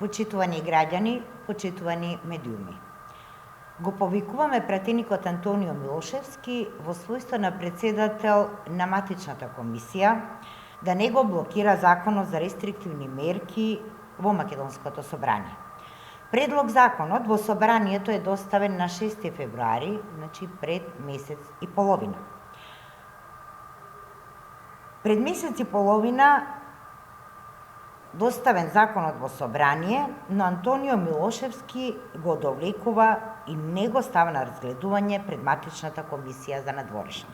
Почитувани граѓани, почитувани медиуми. Го повикуваме пратеникот Антонио Милошевски во својство на председател на матичната комисија да не го блокира законот за рестриктивни мерки во Македонското собрание. Предлог законот во собранието е доставен на 6 февруари, значи пред месец и половина. Пред месец и половина доставен законот во собрание, но Антонио Милошевски го довлекува и не го става на разгледување пред матичната комисија за надворешни.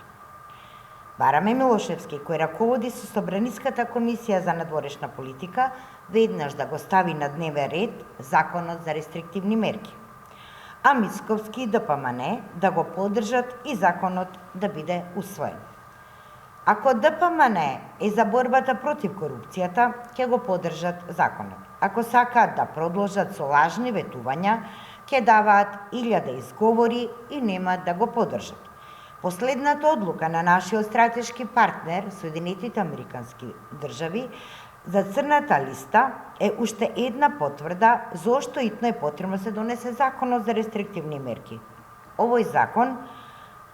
Бараме Милошевски, кој раководи со Собраниската комисија за надворешна политика, веднаш да го стави на дневен ред законот за рестриктивни мерки. А Мицковски и ДПМН да го поддржат и законот да биде усвоен. Ако ДПМН е за борбата против корупцијата, ќе го поддржат законот. Ако сакаат да продолжат со лажни ветувања, ќе даваат 1000 изговори и нема да го поддржат. Последната одлука на нашиот стратешки партнер, Соединетите Американски држави, за црната листа е уште една потврда зошто итно е потребно се донесе законот за рестриктивни мерки.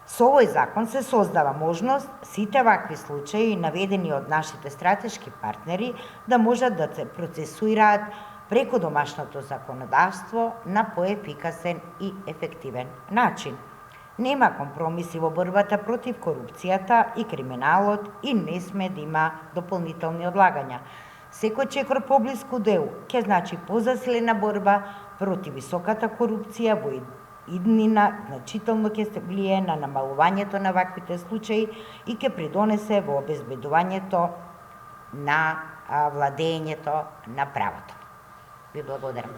Со овој закон се создава можност сите вакви случаи наведени од нашите стратешки партнери да можат да се процесуираат преку домашното законодавство на поефикасен и ефективен начин. Нема компромиси во борбата против корупцијата и криминалот и не сме да има дополнителни одлагања. Секој чекор поблиску до ЕУ ќе значи позасилена борба против високата корупција во иднина, значително ќе се влие на намалувањето на ваквите случаи и ќе придонесе во обезбедувањето на владењето на правото. Ви благодарам.